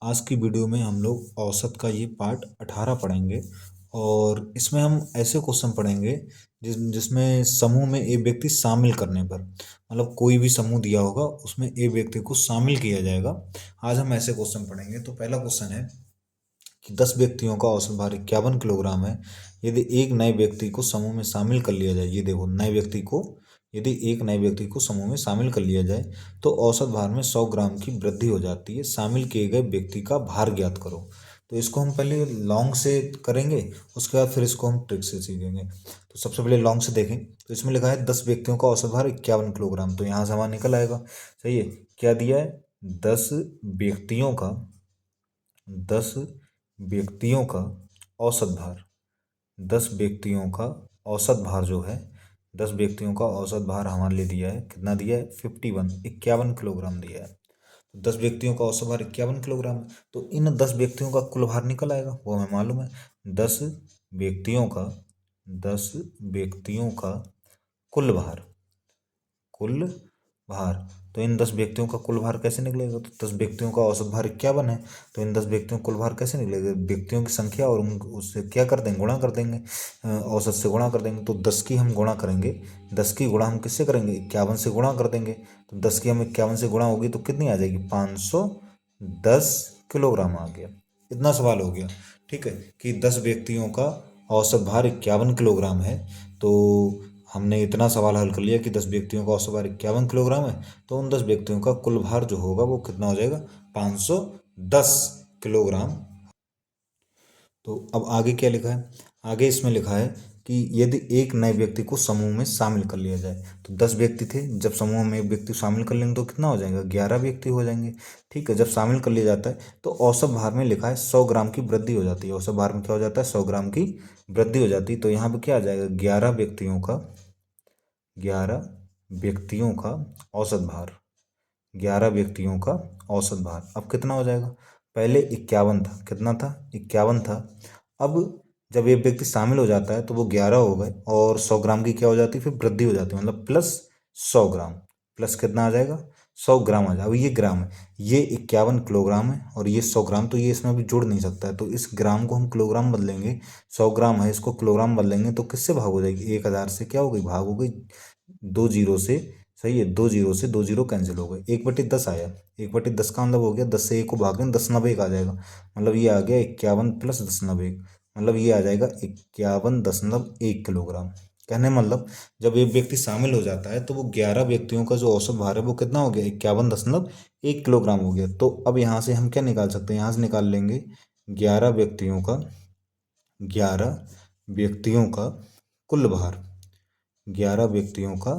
आज की वीडियो में हम लोग औसत का ये पार्ट 18 पढ़ेंगे और इसमें हम ऐसे क्वेश्चन पढ़ेंगे जिसमें समूह में एक व्यक्ति शामिल करने पर मतलब कोई भी समूह दिया होगा उसमें एक व्यक्ति को शामिल किया जाएगा। आज हम ऐसे क्वेश्चन पढ़ेंगे। तो पहला क्वेश्चन है कि 10 व्यक्तियों का औसत भार 51 किलोग्राम है। यदि एक नए व्यक्ति को समूह में शामिल कर लिया जाए, ये देखो नए व्यक्ति को, यदि एक नए व्यक्ति को समूह में शामिल कर लिया जाए तो औसत भार में 100 ग्राम की वृद्धि हो जाती है। शामिल किए गए व्यक्ति का भार ज्ञात करो। तो इसको हम पहले लॉन्ग से करेंगे, उसके बाद फिर इसको हम ट्रिक से सीखेंगे। तो सबसे पहले लॉन्ग से देखें तो इसमें लिखा है 10 व्यक्तियों का औसत भार 51 किलोग्राम। तो यहाँ से हमारा निकल आएगा। सही है, क्या दिया है? 10 व्यक्तियों का 10 व्यक्तियों का औसत भार, 10 व्यक्तियों का औसत भार जो है, 10 व्यक्तियों का औसत भार हमारे लिए दिया है। कितना दिया है? 51 किलोग्राम दिया है। तो 10 व्यक्तियों का औसत भार 51 किलोग्राम है। तो इन 10 व्यक्तियों का कुल भार निकल आएगा, वो हमें मालूम है। 10 व्यक्तियों का 10 व्यक्तियों का कुल भार, कुल भार। तो इन 10 व्यक्तियों का कुल भार कैसे निकलेगा? तो 10 व्यक्तियों का औसत भार 51 है, तो इन 10 व्यक्तियों का कुल भार कैसे निकलेगा? व्यक्तियों की संख्या और उससे क्या कर देंगे? गुणा कर देंगे, औसत से गुणा कर देंगे। तो 10 की हम गुणा करेंगे, 10 की गुणा हम किससे करेंगे? 51 से गुणा कर देंगे। तो 10 की हम 51 से गुणा होगी तो कितनी आ जाएगी? 510 किलोग्राम आ गया। इतना सवाल हो गया। ठीक है, कि 10 व्यक्तियों का औसत भार 51 किलोग्राम है। तो हमने इतना सवाल हल कर लिया कि 10 व्यक्तियों का औसत भार 51 किलोग्राम है, तो उन 10 व्यक्तियों का कुल भार जो होगा वो कितना हो जाएगा? 510 किलोग्राम। तो अब आगे क्या लिखा है? आगे इसमें लिखा है कि यदि एक नए व्यक्ति को समूह में शामिल कर लिया जाए, तो 10 व्यक्ति थे, जब समूह में एक व्यक्ति शामिल कर लेंगे तो कितना हो जाएगा? 11 व्यक्ति हो जाएंगे। ठीक है, जब शामिल कर लिया जाता है तो औसत भार में लिखा है 100 ग्राम की वृद्धि हो जाती है। औसत भार में क्या हो जाता है? 100 ग्राम की वृद्धि हो जाती है। तो यहाँ पे क्या आ जाएगा? 11 व्यक्तियों का औसत भार, 11 व्यक्तियों का औसत भार अब कितना हो जाएगा? पहले 51 था। कितना था? 51 था। अब जब एक व्यक्ति शामिल हो जाता है तो वो 11 हो गए और 100 ग्राम की क्या हो जाती है? फिर वृद्धि हो जाती है, मतलब प्लस 100 ग्राम। प्लस कितना आ जाएगा? 100 ग्राम आ जाएगा। अब ये ग्राम है, ये 51 किलोग्राम है और ये 100 ग्राम, तो ये इसमें अभी जुड़ नहीं सकता है। तो इस ग्राम को हम किलोग्राम बदलेंगे। 100 ग्राम है, इसको किलोग्राम बदलेंगे तो किससे भाग हो जाएगी? 1000 से क्या हो गई? भाग हो गई 2 जीरो से। सही है, 2 जीरो से 2 जीरो कैंसिल हो गए, 1/10 आया। 1/10 का मतलब हो गया 10 से 1 को भाग दें, 10×9 आ जाएगा। मतलब ये आ गया 51 प्लस 10×9, मतलब ये आ जाएगा 51.1 किलोग्राम। कहने मतलब जब एक व्यक्ति शामिल हो जाता है तो वो 11 व्यक्तियों का जो औसत भार है वो कितना हो गया? 51.1 किलोग्राम हो गया। तो अब यहाँ से हम क्या निकाल सकते हैं? यहाँ से निकाल लेंगे 11 व्यक्तियों का 11 व्यक्तियों का कुल भार, 11 व्यक्तियों का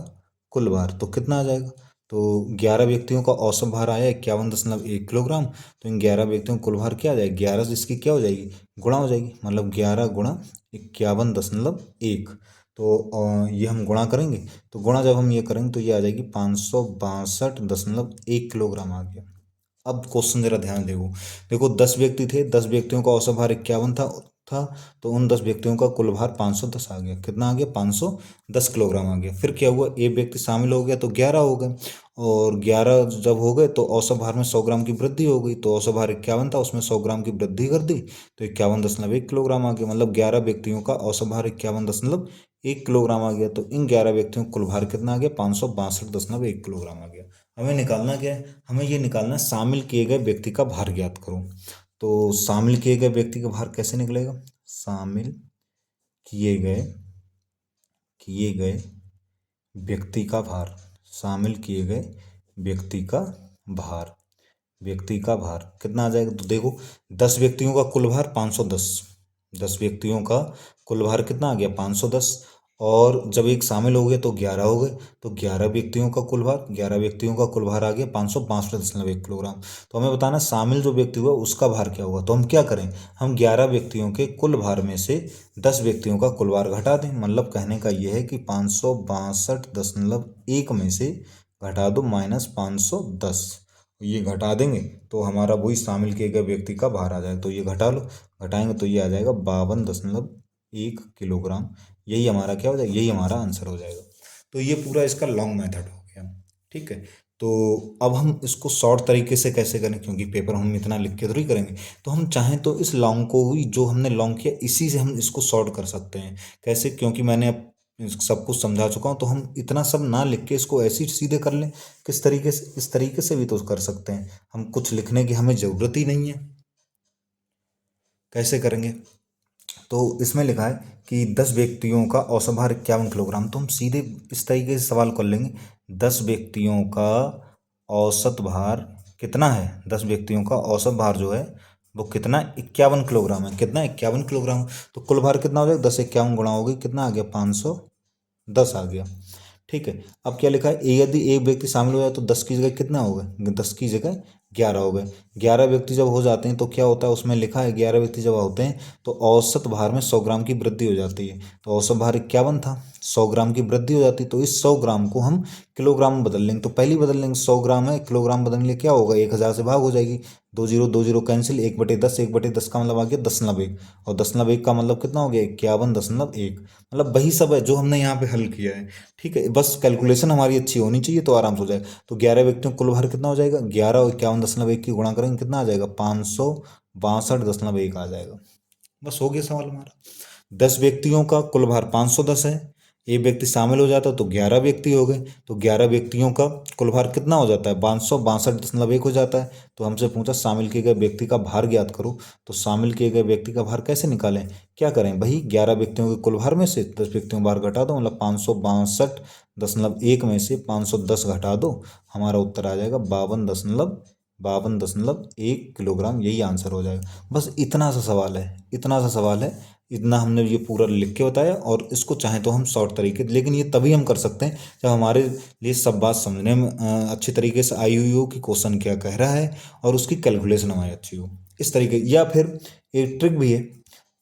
कुल भार। तो कितना आ जाएगा? तो 11 व्यक्तियों का औसत भार आया 51.1 किलोग्राम। तो इन 11 व्यक्तियों का कुल भार क्या आ जाएगा? 11 इसकी क्या हो जाएगी? गुणा हो जाएगी, मतलब 11 गुणा 51.1। तो ये हम गुणा करेंगे, तो गुणा जब हम ये करेंगे तो ये आ जाएगी 562.1 किलोग्राम आ गया। अब क्वेश्चन जरा ध्यान देखो। देखो 10 व्यक्ति थे, 10 व्यक्तियों का औसत भार 51 था। तो उन 10 व्यक्तियों का कुल भार 510 आ गया। कितना आ गया? 510 किलोग्राम आ गया। फिर क्या हुआ? एक व्यक्ति शामिल हो गया तो 11 हो गए, और 11 जब हो गए तो औसत भार में 100 ग्राम की वृद्धि हो गई। तो औसत भार 51 था, उसमें 100 ग्राम की वृद्धि कर दी तो 51.1 किलोग्राम आ गया। मतलब 11 व्यक्तियों का औसत भार 51.1 किलोग्राम आ गया। तो इन 11 व्यक्तियों का कुल भार कितना आ गया? 562.1 किलोग्राम आ गया। हमें निकालना क्या है? हमें ये निकालना है शामिल किए गए व्यक्ति का भार ज्ञात करो। तो शामिल किए गए व्यक्ति का भार कैसे निकलेगा? शामिल किए गए किए गए व्यक्ति का भार, शामिल किए गए व्यक्ति का भार, व्यक्ति का भार कितना आ जाएगा? तो देखो 10 व्यक्तियों का कुल भार 510, 10 व्यक्तियों का कुल भार कितना आ गया? 510। और जब एक शामिल हो गए तो 11 हो गए, तो 11 व्यक्तियों का कुल भार, 11 व्यक्तियों का कुल भार आ गया 562.1 किलोग्राम। तो हमें बताना शामिल जो व्यक्ति हुआ उसका भार क्या होगा। तो हम क्या करें? हम 11 व्यक्तियों के कुल भार में से 10 व्यक्तियों का कुल भार घटा दें। मतलब कहने का यह है कि 562.1 में से घटा दो -510, ये घटा देंगे तो हमारा वही शामिल किए गए व्यक्ति का भार आ जाएगा। तो ये घटा लो, घटाएंगे तो ये आ जाएगा 52.1 किलोग्राम। यही हमारा क्या हो जाएगा? यही हमारा आंसर हो जाएगा। तो ये पूरा इसका लॉन्ग मेथड हो गया। ठीक है, तो अब हम इसको शॉर्ट तरीके से कैसे करें, क्योंकि पेपर हम इतना लिख के थोड़ी करेंगे। तो हम चाहें तो इस लॉन्ग को ही जो हमने लॉन्ग किया इसी से हम इसको शॉर्ट कर सकते हैं। कैसे, क्योंकि मैंने अब सब कुछ समझा चुका हूँ, तो हम इतना सब ना लिख के इसको ऐसे ही सीधे कर लें। किस तरीके से, इस तरीके से भी तो कर सकते हैं, हम कुछ लिखने की हमें ज़रूरत ही नहीं है। कैसे करेंगे, तो इसमें लिखा है कि 10 व्यक्तियों का औसत भार 51 किलोग्राम। तो हम सीधे इस तरीके से सवाल कर लेंगे, 10 व्यक्तियों का औसत भार कितना है। 10 व्यक्तियों का औसत भार जो है वो कितना, 51 किलोग्राम है। कितना, 51 किलोग्राम। तो कुल भार कितना हो जाएगा, 10 51 गुणा हो गई, कितना आ गया, 510 आ गया। ठीक है। अब क्या लिखा है, यदि एक व्यक्ति शामिल हो जाए तो 10 की जगह कितना हो गए, 10 की जगह 11 हो गए। 11 व्यक्ति जब हो जाते हैं तो क्या होता है, उसमें लिखा है 11 व्यक्ति जब होते हैं तो औसत भार में 100 ग्राम की वृद्धि हो जाती है। तो औसत भार 51 था, 100 ग्राम की वृद्धि हो जाती है। तो इस 100 ग्राम को हम किलोग्राम में बदल लेंगे। तो पहले ही बदल लेंगे, 100 ग्राम है, किलोग्राम बदलने के लिए क्या होगा, 1000 से भाग हो जाएगी। दो जीरो दो जीरो कैंसिल, 1/10, 1/10 का मतलब आ गया 10.1, और 10.1 का मतलब कितना हो गया, 51.1। मतलब वही सब है जो हमने यहाँ पे हल किया है। ठीक है, बस कैलकुलेशन हमारी अच्छी होनी चाहिए तो आराम से हो जाएगा। तो 11 व्यक्तियों का कुल भार कितना हो जाएगा, 11 और 51.1 की गुणा करेंगे कितना आ जाएगा, 562.1 आ जाएगा। बस हो गया सवाल हमारा। 10 व्यक्तियों का कुल भार 510 है, एक व्यक्ति शामिल हो जाता है तो 11 व्यक्ति हो गए। तो 11 व्यक्तियों का कुल भार कितना हो जाता है, 562.1 हो जाता है। तो हमसे पूछा शामिल किए गए व्यक्ति का भार ज्ञात करो। तो शामिल किए गए व्यक्ति का भार कैसे निकालें, क्या करें भाई, 11 व्यक्तियों के कुल भार में से 10 व्यक्तियों का भार घटा दो, मतलब 562.1 में से 510 घटा दो, हमारा उत्तर आ जाएगा 52.1 किलोग्राम। यही आंसर हो जाएगा। बस इतना सा सवाल है, इतना सा सवाल है, इतना हमने ये पूरा लिख के बताया। और इसको चाहें तो हम शॉर्ट तरीके, लेकिन ये तभी हम कर सकते हैं जब हमारे लिए सब बात समझने में अच्छी तरीके से आई हुई हो कि क्वेश्चन क्या कह रहा है, और उसकी कैलकुलेशन हमारी अच्छी हो इस तरीके। या फिर एक ट्रिक भी है,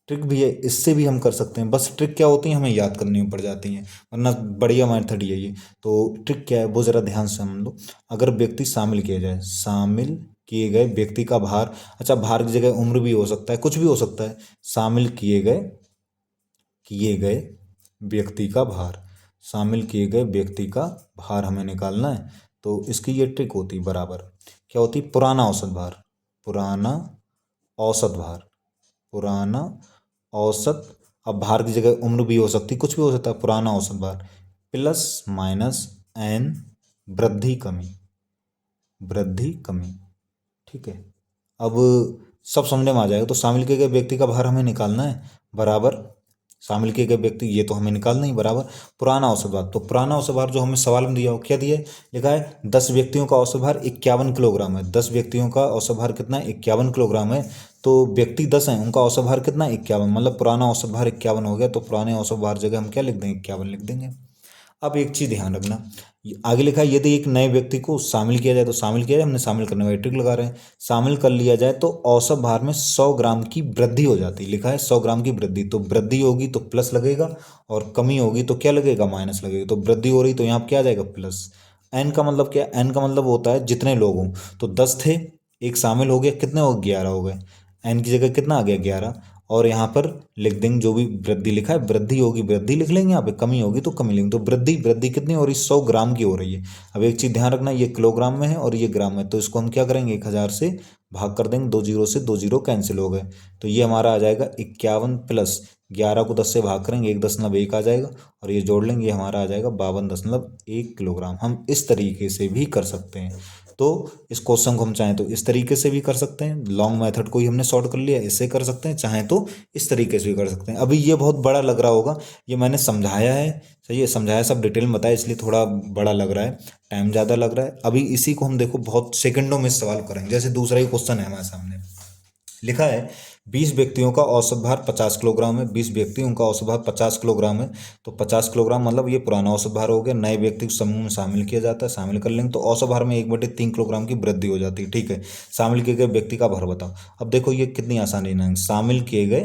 ट्रिक भी है, इससे भी हम कर सकते हैं। बस ट्रिक क्या होती है, हमें याद करनी पड़ जाती हैं, वरना बढ़िया मेथड ही है ये। तो ट्रिक क्या है वो ज़रा ध्यान से हम लो। अगर व्यक्ति शामिल किया जाए, शामिल किए गए व्यक्ति का भार, अच्छा भार की जगह उम्र भी हो सकता है, कुछ भी हो सकता है। शामिल किए गए व्यक्ति का भार, शामिल किए गए व्यक्ति का भार हमें निकालना है। तो इसकी ये ट्रिक होती है, बराबर क्या होती, पुराना औसत भार, पुराना औसत भार, पुराना औसत। अब भार की जगह उम्र भी हो सकती, कुछ भी हो सकता है, पुराना औसत भार प्लस माइनस एन, वृद्धि कमी, वृद्धि कमी। ठीक है। अब सब समझने में आ जाएगा। तो शामिल किए गए व्यक्ति का भार हमें निकालना है, बराबर शामिल किए गए व्यक्ति, ये तो हमें निकालना ही, बराबर पुराना औसत भार। तो पुराना औसत भार जो हमें सवाल में दिया हो, क्या दिया है, लिखा है 10 व्यक्तियों का औसत भार 51 किलोग्राम है। 10 व्यक्तियों का औसत भार कितना है, 51 किलोग्राम है। तो व्यक्ति 10 हैं, उनका औसत भार कितना है, 51, मतलब पुराना औसत भार 51 हो गया। तो पुराने औसत भार जगह हम क्या लिख देंगे, 51 लिख देंगे। अब एक चीज़ ध्यान रखना, आगे लिखा है यदि एक नए व्यक्ति को शामिल किया जाए, तो शामिल किया जाए, हमने शामिल करने वाली ट्रिक लगा रहे हैं। शामिल कर लिया जाए तो औसत भार में 100 ग्राम की वृद्धि हो जाती है, लिखा है 100 ग्राम की वृद्धि। तो वृद्धि होगी तो प्लस लगेगा, और कमी होगी तो क्या लगेगा, माइनस लगेगा। तो वृद्धि हो रही तो यहाँ क्या आ जाएगा, प्लस। एन का मतलब क्या, एन का मतलब होता है जितने लोग हों। तो 10 थे, एक शामिल हो गया, कितने हो, 11 हो गए। एन की जगह कितना आ गया, 11। और यहाँ पर लिख देंगे जो भी वृद्धि लिखा है, वृद्धि होगी वृद्धि लिख लेंगे, यहाँ पे कमी होगी तो कमी लेंगे। तो वृद्धि वृद्धि कितनी हो रही, 100 ग्राम की हो रही है। अब एक चीज़ ध्यान रखना, ये किलोग्राम में है और ये ग्राम में, तो इसको हम क्या करेंगे, 1000 से भाग कर देंगे, 2 जीरो से 2 जीरो कैंसिल हो गए। तो ये हमारा आ जाएगा 51 प्लस 11 को 10 से भाग करेंगे, 1.1 आ जाएगा, और ये जोड़ लेंगे, ये हमारा आ जाएगा 52.1 किलोग्राम। हम इस तरीके से भी कर सकते हैं। तो इस क्वेश्चन को हम चाहें तो इस तरीके से भी कर सकते हैं, लॉन्ग मेथड को ही हमने सॉल्व कर लिया, इससे कर सकते हैं, चाहें तो इस तरीके से भी कर सकते हैं। अभी ये बहुत बड़ा लग रहा होगा, ये मैंने समझाया है, सही है, समझाया सब डिटेल में बताया, इसलिए थोड़ा बड़ा लग रहा है, टाइम ज़्यादा लग रहा है। अभी इसी को हम देखो बहुत सेकंडों में सवाल करेंगे। जैसे दूसरा ही क्वेश्चन है हमारे सामने, लिखा है 20 व्यक्तियों का औसत भार 50 किलोग्राम है। 20 व्यक्तियों का औसत भार 50 किलोग्राम है। तो 50 किलोग्राम मतलब ये पुराना औसत भार हो गया। नए व्यक्ति को समूह में शामिल किया जाता है, शामिल कर लेंगे तो औसत भार में 1/3 किलोग्राम की वृद्धि हो जाती है। ठीक है। शामिल किए गए व्यक्ति का भार बताओ। अब देखो ये कितनी आसानी है, शामिल किए गए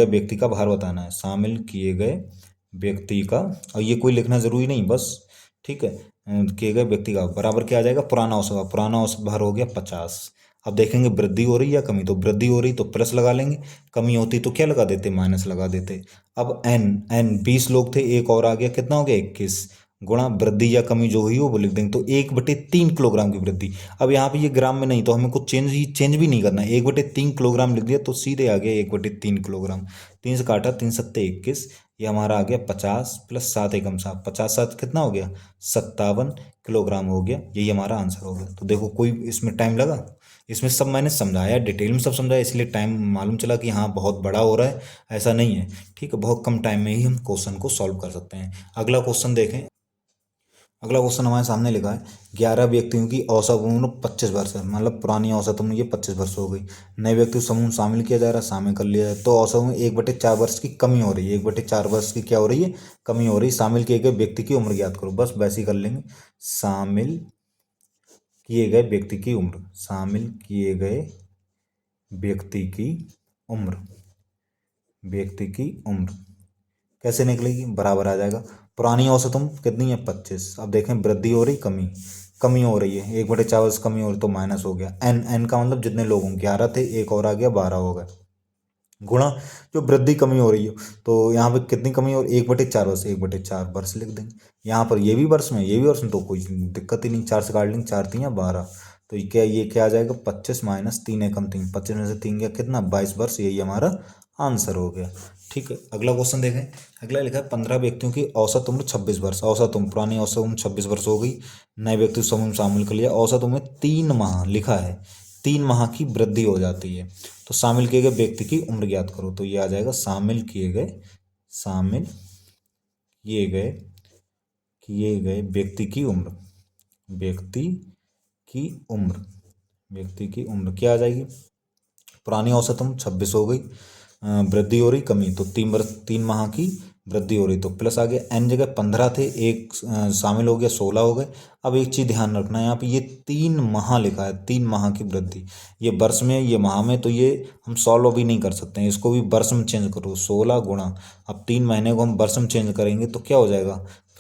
व्यक्ति का भार बताना है, शामिल किए गए व्यक्ति का, और ये कोई लिखना जरूरी नहीं, बस ठीक है, किए गए व्यक्ति का बराबर क्या आ जाएगा, पुराना औसत भार। पुराना औसत भार हो गया 50। अब देखेंगे वृद्धि हो रही या कमी, तो वृद्धि हो रही तो प्लस लगा लेंगे, कमी होती तो क्या लगा देते, माइनस लगा देते। अब एन एन 20 लोग थे, एक और आ गया, कितना हो गया, 21। गुणा वृद्धि या कमी जो हुई हो वो लिख देंगे। तो 1/3 किलोग्राम की वृद्धि। अब यहाँ पे ये ग्राम में नहीं तो हमें कुछ चेंज भी नहीं करना है। 1/3 किलोग्राम लिख दिया तो सीधे आ गया 1/3 किलोग्राम। 3 से काटा, 3 सत्ते 21, ये हमारा आ गया 50 प्लस 7 एकम 7, 50 7 कितना हो गया 57 किलोग्राम हो गया। यही हमारा आंसर हो गया। तो देखो कोई इसमें टाइम लगा, इसमें सब मैंने समझाया, डिटेल में सब समझाया, इसलिए टाइम मालूम चला कि हाँ बहुत बड़ा हो रहा है, ऐसा नहीं है। ठीक है, बहुत कम टाइम में ही हम क्वेश्चन को सॉल्व कर सकते हैं। अगला क्वेश्चन देखें। अगला क्वेश्चन हमारे सामने लिखा है 11 व्यक्तियों की औसत उम्र 25 वर्ष है, मतलब पुरानी औसत उम्र ये 25 वर्ष हो गई। नए व्यक्ति समूह में शामिल किया जा रहा है, शामिल कर लिया है। तो औसत उम्र 1/4 वर्ष की कमी हो रही है, 1/4 वर्ष की क्या हो रही है, कमी हो रही है। शामिल किए गए व्यक्ति की उम्र ज्ञात करो, बस वैसे ही कर लेंगे। शामिल किए गए व्यक्ति की उम्र, शामिल किए गए व्यक्ति की उम्र, व्यक्ति की उम्र कैसे निकलेगी, बराबर आ जाएगा। पुरानी औसत उम्र कितनी है 25। अब देखें वृद्धि हो रही, कमी, कमी हो रही है, 1/4 कमी हो रही तो माइनस हो गया। एन, एन का मतलब जितने लोग हों, 11 थे, एक और आ गया 12 हो गए। गुणा जो वृद्धि कमी हो रही है, तो यहाँ पे कितनी कमी हो रही है 1/4 वर्ष, 1/4 वर्ष लिख देंगे। यहाँ पर ये भी वर्ष में, ये भी वर्ष में, तो कोई दिक्कत ही नहीं, 4 से काट लेंगे, 4 3 या 12। तो ये क्या आ जाएगा 25 माइनस 3 एकम 3, 25 में से 3 गया कितना 22 वर्ष, यही हमारा आंसर हो गया। ठीक है, अगला क्वेश्चन देखें। अगला लिखा है 15 व्यक्तियों की औसत उम्र 26 वर्ष। औसत उम्र, पुरानी औसत उम्र 26 वर्ष हो गई, नए व्यक्ति समूह में शामिल कर लिया। औसत उम्र 3 माह लिखा है, 3 माह की वृद्धि हो जाती है। तो शामिल किए गए व्यक्ति की उम्र ज्ञात करो, तो ये आ जाएगा शामिल किए गए, शामिल किए गए, किए गए व्यक्ति की उम्र, व्यक्ति की उम्र, व्यक्ति की उम्र क्या आ जाएगी, पुरानी औसत उम्र 26 हो गई, वृद्धि हो रही, कमी, तो 3 वर्ष, 3 माह की वृद्धि हो रही, तो प्लस आ गया। एन जगह 15 थे, एक शामिल हो गया, 16 हो गए। अब एक चीज़ ध्यान रखना है, यहाँ पे ये 3 माह लिखा है, 3 माह की वृद्धि, ये वर्ष में, ये माह में, तो ये हम सॉल्व भी नहीं कर सकते हैं, इसको भी वर्ष में चेंज करो। 16 गुणा, अब 3 महीने को हम वर्ष में चेंज करेंगे तो क्या हो जाएगा,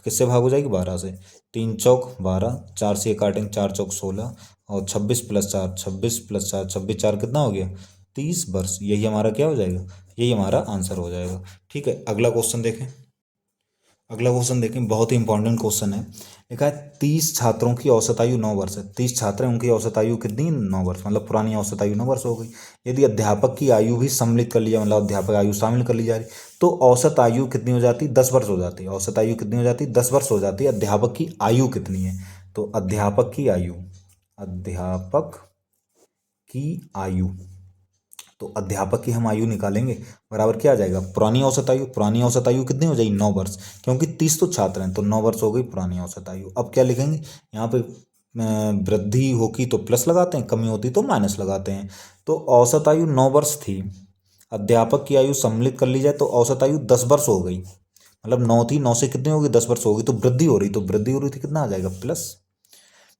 किससे भाग हो जाएगी 12 से, 3 चौक 12, 4 से काटेंगे, 4 चौक 16, और 26 प्लस 4, 26 प्लस 4, 26 4 कितना हो गया 30 वर्ष। यही हमारा क्या हो जाएगा, यही हमारा आंसर हो जाएगा। ठीक है, अगला क्वेश्चन देखें। अगला क्वेश्चन देखें, बहुत ही इंपॉर्टेंट क्वेश्चन है। लिखा है 30 छात्रों की औसत आयु 9 वर्ष है। 30 छात्र हैं, उनकी औसत आयु कितनी, 9 वर्ष, मतलब पुरानी औसत आयु 9 वर्ष हो गई। यदि अध्यापक की आयु भी सम्मिलित कर लिया, मतलब अध्यापक आयु शामिल कर ली जा रही, तो औसत आयु कितनी हो जाती, 10 वर्ष हो जाती है। औसत आयु कितनी हो जाती है, 10 वर्ष हो जाती है। अध्यापक की आयु कितनी है, तो अध्यापक की आयु, अध्यापक की आयु, तो अध्यापक की हम आयु निकालेंगे, बराबर क्या आ जाएगा, पुरानी औसत आयु। पुरानी औसत आयु कितनी हो जाएगी 9 वर्ष, क्योंकि 30 तो छात्र हैं, तो 9 वर्ष हो गई पुरानी औसत आयु। अब क्या लिखेंगे यहाँ पे, वृद्धि होगी तो प्लस लगाते हैं, कमी होती तो माइनस लगाते हैं। तो औसत आयु 9 वर्ष थी, अध्यापक की आयु सम्मिलित कर ली जाए तो औसत आयु 10 वर्ष हो गई, मतलब 9 थी, 9 से कितनी होगी 10 वर्ष होगी, तो वृद्धि हो रही, तो वृद्धि हो रही थी, कितना आ जाएगा प्लस।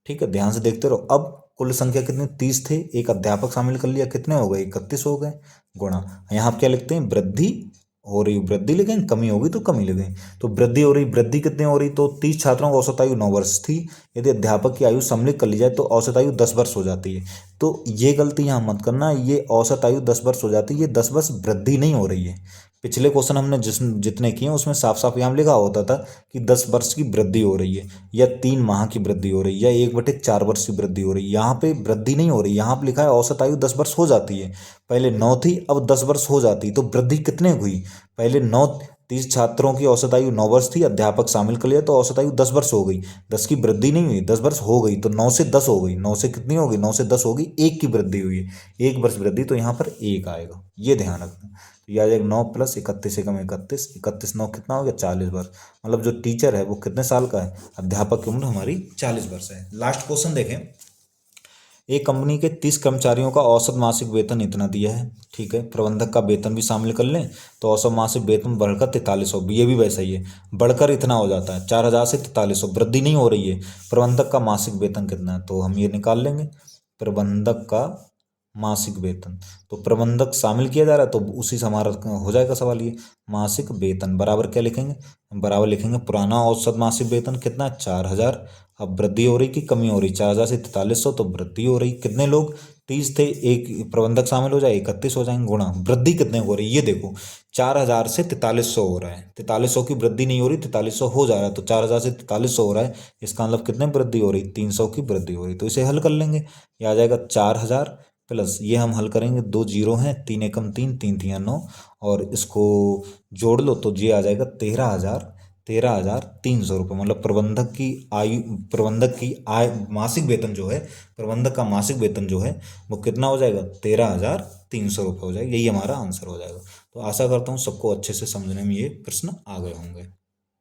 ठीक है, ध्यान से देखते रहो। अब कुल संख्या कितनी, 30 थे, एक अध्यापक शामिल कर लिया, कितने हो गए 31 हो गए, गुणा, यहाँ आप क्या लिखते हैं, वृद्धि हो रही, वृद्धि लिखेंगे, कमी होगी तो कमी लिखेंगे। तो वृद्धि हो रही, वृद्धि कितनी हो रही, तो 30 छात्रों की औसत आयु 9 वर्ष थी, यदि अध्यापक की आयु सम्मिलित कर ली जाए तो औसत आयु 10 वर्ष हो जाती है। तो ये गलती यहाँ मत करना, ये औसत आयु 10 वर्ष हो जाती है, ये 10 वर्ष वृद्धि नहीं हो रही है। पिछले क्वेश्चन हमने जितने किए उसमें साफ साफ यहाँ लिखा होता था कि 10 वर्ष की वृद्धि हो रही है, या 3 माह की वृद्धि हो रही है, या 1/4 वर्ष की वृद्धि हो रही है। यहाँ पे वृद्धि नहीं हो रही, यहाँ पे लिखा है औसत आयु 10 वर्ष हो जाती है। पहले 9 थी, अब 10 वर्ष हो जाती, तो वृद्धि कितने हुई, पहले 9, 30 छात्रों की औसत आयु 9 वर्ष थी, अध्यापक शामिल कर लिया तो औसत आयु 10 वर्ष हो गई। 10 की वृद्धि नहीं हुई, 10 वर्ष हो गई, तो 9 से 10 हो गई, 9 से कितनी हो गई, 9 से 10 हो गई, 1 की वृद्धि हुई है, 1 वर्ष वृद्धि, तो यहाँ पर 1 आएगा, ये ध्यान रखना। तो यह आ जाएगा 9 प्लस 31 एकम 31, 31 9 कितना हो गया 40 वर्ष, मतलब जो टीचर है वो कितने साल का है, अध्यापक की उम्र हमारी 40 वर्ष है। लास्ट क्वेश्चन देखें। एक कंपनी के 30 कर्मचारियों का औसत मासिक वेतन इतना दिया है, ठीक है, प्रबंधक का वेतन भी शामिल कर लें तो औसत मासिक वेतन बढ़कर 4300, ये भी वैसा ही है, बढ़कर इतना हो जाता है 4000 से 4300, वृद्धि नहीं हो रही है। प्रबंधक का मासिक वेतन कितना है, तो हम ये निकाल लेंगे, प्रबंधक का मासिक वेतन। तो प्रबंधक शामिल किया जा रहा है तो उसी से हमारा हो जाएगा सवाल ये। मासिक वेतन बराबर क्या लिखेंगे, बराबर लिखेंगे पुराना औसत मासिक वेतन कितना है, 4,000। अब वृद्धि हो रही कि कमी हो रही, 4,000 से 4,300, तो वृद्धि हो रही। कितने लोग, 30 थे, एक प्रबंधक शामिल हो जाए 31 हो जाएंगे, गुणा वृद्धि कितने हो रही ये देखो, 4,000 से 4,300 हो रहा है, 4,300 की वृद्धि नहीं हो रही, 4,300 हो जा रहा है, तो 4,000 से 4,300 हो रहा है, इसका मतलब कितने वृद्धि हो रही, 300 की वृद्धि हो रही। तो इसे हल कर लेंगे, ये आ जाएगा 4,000 प्लस, ये हम हल करेंगे, दो जीरो हैं, 3 एकम 3, 3 तिया 9, और इसको जोड़ लो तो ये आ जाएगा 13,000, 13,300 रुपये। मतलब प्रबंधक की आय मासिक वेतन जो है, प्रबंधक का मासिक वेतन जो है वो कितना हो जाएगा, 13,300 रुपये हो जाएगा। यही हमारा आंसर हो जाएगा। तो आशा करता हूँ सबको अच्छे से समझने में ये प्रश्न आ गए होंगे।